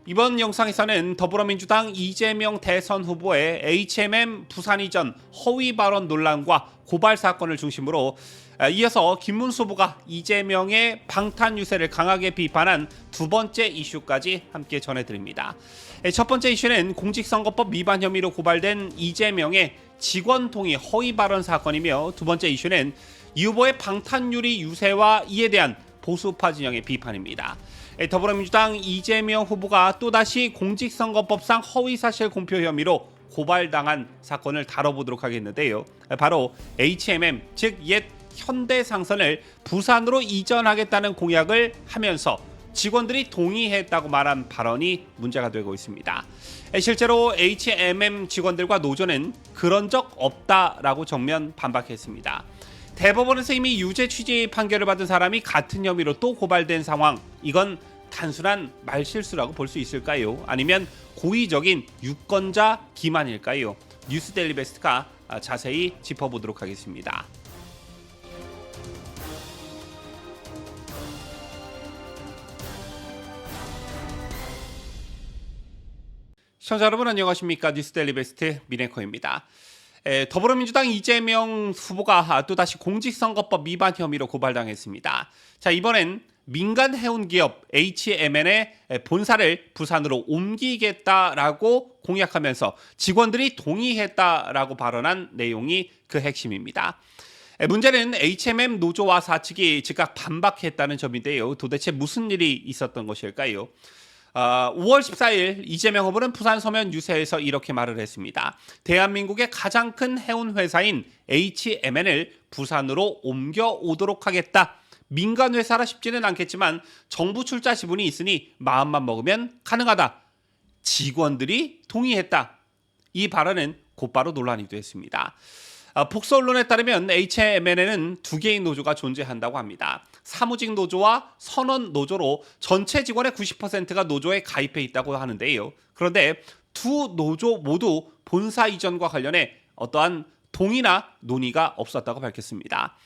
이번 영상에서는 더불어민주당 이재명 대선 후보의 HMM 부산 이전 허위 발언 논란과 고발 사건을 중심으로 이어서 김문수 후보가 이재명의 방탄 유세를 강하게 비판한 두 번째 이슈까지 함께 전해드립니다. 첫 번째 이슈는 공직선거법 위반 혐의로 고발된 이재명의 직원 동의 허위 발언 사건이며, 두 번째 이슈는 이 후보의 방탄유리 유세와 이에 대한 보수파 진영의 비판입니다. 더불어민주당 이재명 후보가 또다시 공직선거법상 허위사실 공표 혐의로 고발당한 사건을 다뤄보도록 하겠는데요. 바로 HMM, 즉 옛 현대상선을 부산으로 이전하겠다는 공약을 하면서 직원들이 동의했다고 말한 발언이 문제가 되고 있습니다. 실제로 HMM 직원들과 노조는 그런 적 없다라고 정면 반박했습니다. 대법원에서 이미 유죄 취지 판결을 받은 사람이 같은 혐의로 또 고발된 상황, 이건 단순한 말실수라고 볼 수 있을까요? 아니면 고의적인 유권자 기만일까요? 뉴스데일리 베스트가 자세히 짚어보도록 하겠습니다. 시청자 여러분 안녕하십니까? 뉴스데일리 베스트 미네커입니다. 더불어민주당 이재명 후보가 또다시 공직선거법 위반 혐의로 고발당했습니다. 자, 이번엔 민간 해운 기업 HMN의 본사를 부산으로 옮기겠다라고 공약하면서 직원들이 동의했다라고 발언한 내용이 그 핵심입니다. 문제는 HMM 노조와 사측이 즉각 반박했다는 점인데요. 도대체 무슨 일이 있었던 것일까요? 5월 14일 이재명 후보는 부산 서면 유세에서 이렇게 말을 했습니다. 대한민국의 가장 큰 해운 회사인 HMN을 부산으로 옮겨오도록 하겠다. 민간 회사라 쉽지는 않겠지만 정부 출자 지분이 있으니 마음만 먹으면 가능하다. 직원들이 동의했다. 이 발언은 곧바로 논란이 됐습니다. 폭스 언론에 따르면 HMN에는 두 개의 노조가 존재한다고 합니다. 사무직 노조와 선원 노조로 전체 직원의 90%가 노조에 가입해 있다고 하는데요. 그런데 두 노조 모두 본사 이전과 관련해 어떠한 동의나 논의가 없었다고 밝혔습니다.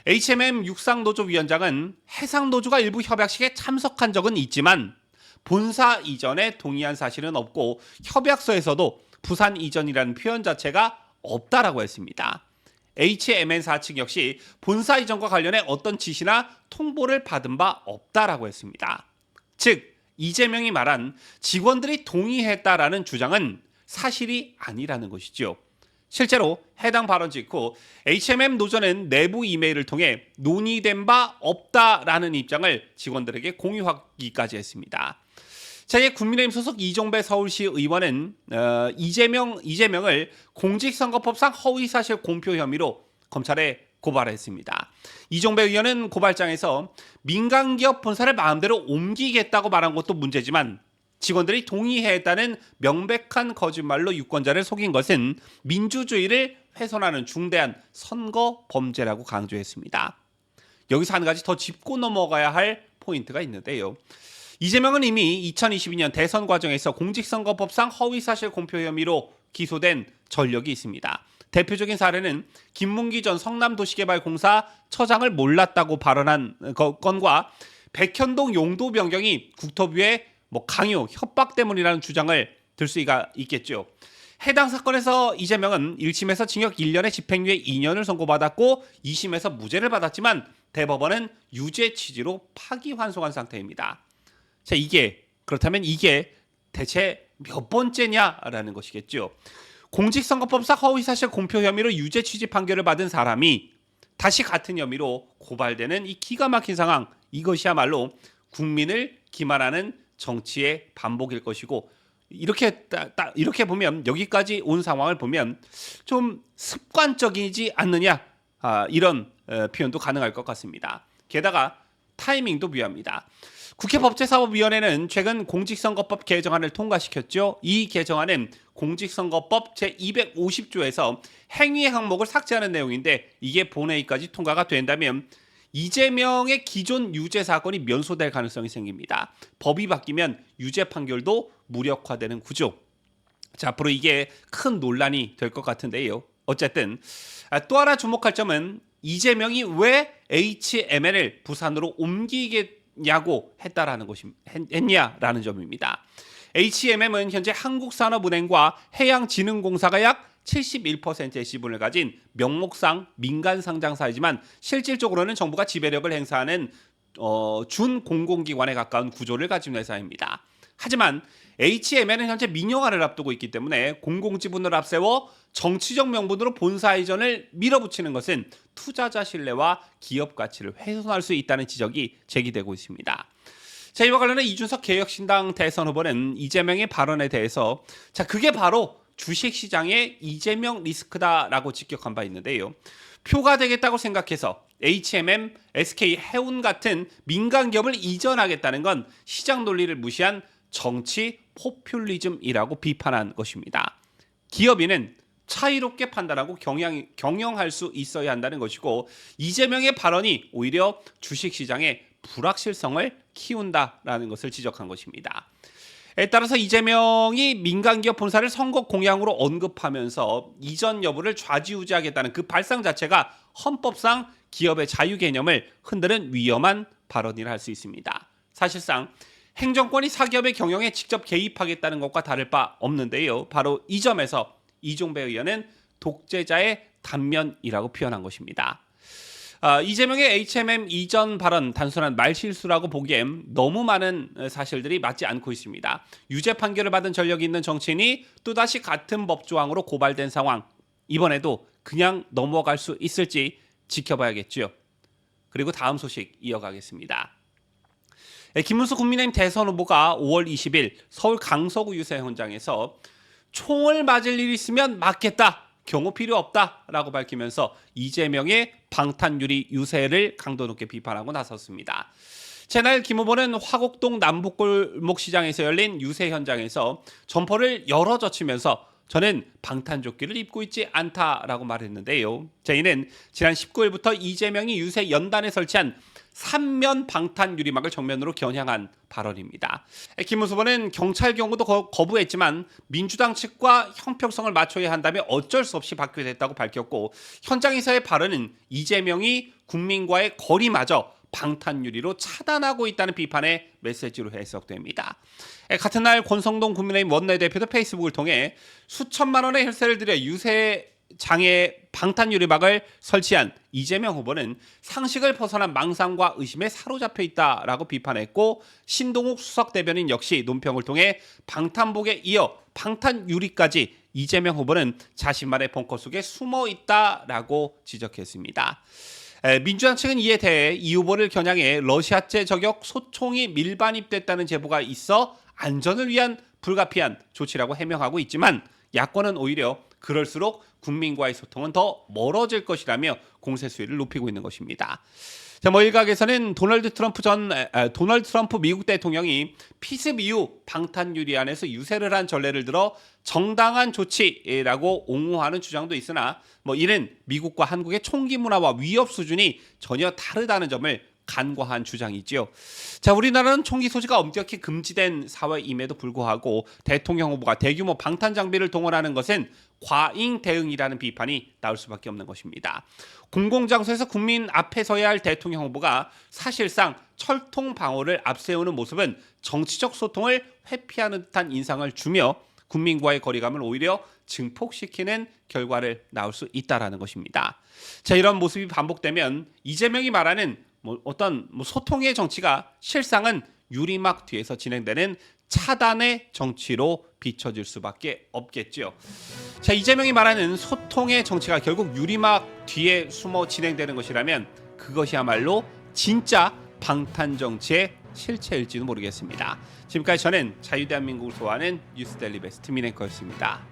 HMM 육상노조위원장은 해상노조가 일부 협약식에 참석한 적은 있지만 본사 이전에 동의한 사실은 없고 협약서에서도 부산 이전이라는 표현 자체가 없다라고 했습니다. HMN 사측 역시 본사 이전과 관련해 어떤 지시나 통보를 받은 바 없다라고 했습니다. 즉 이재명이 말한 직원들이 동의했다라는 주장은 사실이 아니라는 것이죠. 실제로 해당 발언 직후 HMM 노조는 내부 이메일을 통해 논의된 바 없다라는 입장을 직원들에게 공유하기까지 했습니다. 자, 국민의힘 소속 이종배 서울시 의원은 이재명을 공직선거법상 허위사실 공표 혐의로 검찰에 고발했습니다. 이종배 의원은 고발장에서 민간기업 본사를 마음대로 옮기겠다고 말한 것도 문제지만 직원들이 동의했다는 명백한 거짓말로 유권자를 속인 것은 민주주의를 훼손하는 중대한 선거 범죄라고 강조했습니다. 여기서 한 가지 더 짚고 넘어가야 할 포인트가 있는데요. 이재명은 이미 2022년 대선 과정에서 공직선거법상 허위사실 공표 혐의로 기소된 전력이 있습니다. 대표적인 사례는 김문기 전 성남도시개발공사 처장을 몰랐다고 발언한 건과 백현동 용도 변경이 국토부의 강요, 협박 때문이라는 주장을 들 수가 있겠죠. 해당 사건에서 이재명은 1심에서 징역 1년에 집행유예 2년을 선고받았고 2심에서 무죄를 받았지만 대법원은 유죄 취지로 파기환송한 상태입니다. 자, 그렇다면 이게 대체 몇 번째냐라는 것이겠죠. 공직선거법상 허위사실 공표 혐의로 유죄 취지 판결을 받은 사람이 다시 같은 혐의로 고발되는 이 기가 막힌 상황, 이것이야말로 국민을 기만하는 정치의 반복일 것이고, 이렇게 보면, 여기까지 온 상황을 보면 좀 습관적이지 않느냐, 이런 표현도 가능할 것 같습니다. 게다가 타이밍도 묘합니다. 국회 법제사법위원회는 최근 공직선거법 개정안을 통과시켰죠. 이 개정안은 공직선거법 제250조에서 행위 항목을 삭제하는 내용인데, 이게 본회의까지 통과가 된다면 이재명의 기존 유죄 사건이 면소될 가능성이 생깁니다. 법이 바뀌면 유죄 판결도 무력화되는 구조. 자, 앞으로 이게 큰 논란이 될 것 같은데요. 어쨌든 또 하나 주목할 점은 이재명이 왜 HMN을 부산으로 했냐라는 점입니다. HMM은 현재 한국산업은행과 해양진흥공사가 약 71%의 지분을 가진 명목상 민간 상장사이지만 실질적으로는 정부가 지배력을 행사하는 준공공기관에 가까운 구조를 가진 회사입니다. 하지만 HMM은 현재 민영화를 앞두고 있기 때문에 공공지분을 앞세워 정치적 명분으로 본사 이전을 밀어붙이는 것은 투자자 신뢰와 기업 가치를 훼손할 수 있다는 지적이 제기되고 있습니다. 자, 이와 관련해 이준석 개혁신당 대선 후보는 이재명의 발언에 대해서 그게 바로 주식시장의 이재명 리스크다라고 직격한 바 있는데요. 표가 되겠다고 생각해서 HMM, SK 해운 같은 민간 기업을 이전하겠다는 건 시장 논리를 무시한 정치 포퓰리즘이라고 비판한 것입니다. 기업인은 차이롭게 판단하고 경영할 수 있어야 한다는 것이고 이재명의 발언이 오히려 주식시장의 불확실성을 키운다라는 것을 지적한 것입니다. 따라서 이재명이 민간기업 본사를 선거 공약으로 언급하면서 이전 여부를 좌지우지하겠다는 그 발상 자체가 헌법상 기업의 자유 개념을 흔드는 위험한 발언이라 할 수 있습니다. 사실상 행정권이 사기업의 경영에 직접 개입하겠다는 것과 다를 바 없는데요. 바로 이 점에서 이종배 의원은 독재자의 단면이라고 표현한 것입니다. 이재명의 HMM 이전 발언 단순한 말실수라고 보기엔 너무 많은 사실들이 맞지 않고 있습니다. 유죄 판결을 받은 전력이 있는 정치인이 또다시 같은 법조항으로 고발된 상황, 이번에도 그냥 넘어갈 수 있을지 지켜봐야겠죠. 그리고 다음 소식 이어가겠습니다. 김문수 국민의힘 대선 후보가 5월 20일 서울 강서구 유세 현장에서 총을 맞을 일이 있으면 맞겠다, 경호 필요 없다라고 밝히면서 이재명의 방탄유리 유세를 강도 높게 비판하고 나섰습니다. 채널 김 후보는 화곡동 남북골목시장에서 열린 유세 현장에서 점퍼를 열어젖히면서 저는 방탄조끼를 입고 있지 않다라고 말했는데요. 이는 지난 19일부터 이재명이 유세 연단에 설치한 3면 방탄 유리막을 정면으로 겨냥한 발언입니다. 김문수 후보는 경찰 경고도 거부했지만 민주당 측과 형평성을 맞춰야 한다며 어쩔 수 없이 받게 됐다고 밝혔고 현장에서의 발언은 이재명이 국민과의 거리마저 방탄 유리로 차단하고 있다는 비판의 메시지로 해석됩니다. 같은 날 권성동 국민의힘 원내대표도 페이스북을 통해 수천만 원의 혈세를 들여 유세장에 방탄 유리막을 설치한 이재명 후보는 상식을 벗어난 망상과 의심에 사로잡혀 있다라고 비판했고 신동욱 수석 대변인 역시 논평을 통해 방탄복에 이어 방탄 유리까지 이재명 후보는 자신만의 벙커 속에 숨어 있다라고 지적했습니다. 민주당 측은 이에 대해 이 후보를 겨냥해 러시아제 저격 소총이 밀반입됐다는 제보가 있어 안전을 위한 불가피한 조치라고 해명하고 있지만 야권은 오히려 그럴수록 국민과의 소통은 더 멀어질 것이라며 공세 수위를 높이고 있는 것입니다. 일각에서는 도널드 트럼프 미국 대통령이 피습 이후 방탄 유리안에서 유세를 한 전례를 들어 정당한 조치라고 옹호하는 주장도 있으나 이는 미국과 한국의 총기 문화와 위협 수준이 전혀 다르다는 점을 간과한 주장이지요. 우리나라는 총기 소지가 엄격히 금지된 사회임에도 불구하고 대통령 후보가 대규모 방탄 장비를 동원하는 것은 과잉 대응이라는 비판이 나올 수밖에 없는 것입니다. 공공장소에서 국민 앞에 서야 할 대통령 후보가 사실상 철통 방어를 앞세우는 모습은 정치적 소통을 회피하는 듯한 인상을 주며 국민과의 거리감을 오히려 증폭시키는 결과를 낳을 수 있다라는 것입니다. 이런 모습이 반복되면 이재명이 말하는 어떤 소통의 정치가 실상은 유리막 뒤에서 진행되는 차단의 정치로 비춰질 수밖에 없겠죠. 이재명이 말하는 소통의 정치가 결국 유리막 뒤에 숨어 진행되는 것이라면 그것이야말로 진짜 방탄 정치의 실체일지도 모르겠습니다. 지금까지 저는 자유대한민국을 소화하는 뉴스데일리 베스트 민앵커였습니다.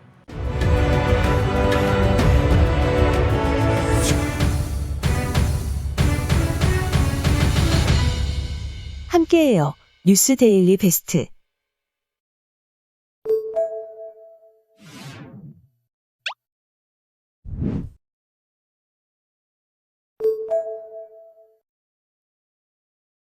함께해요. 뉴스데일리 베스트.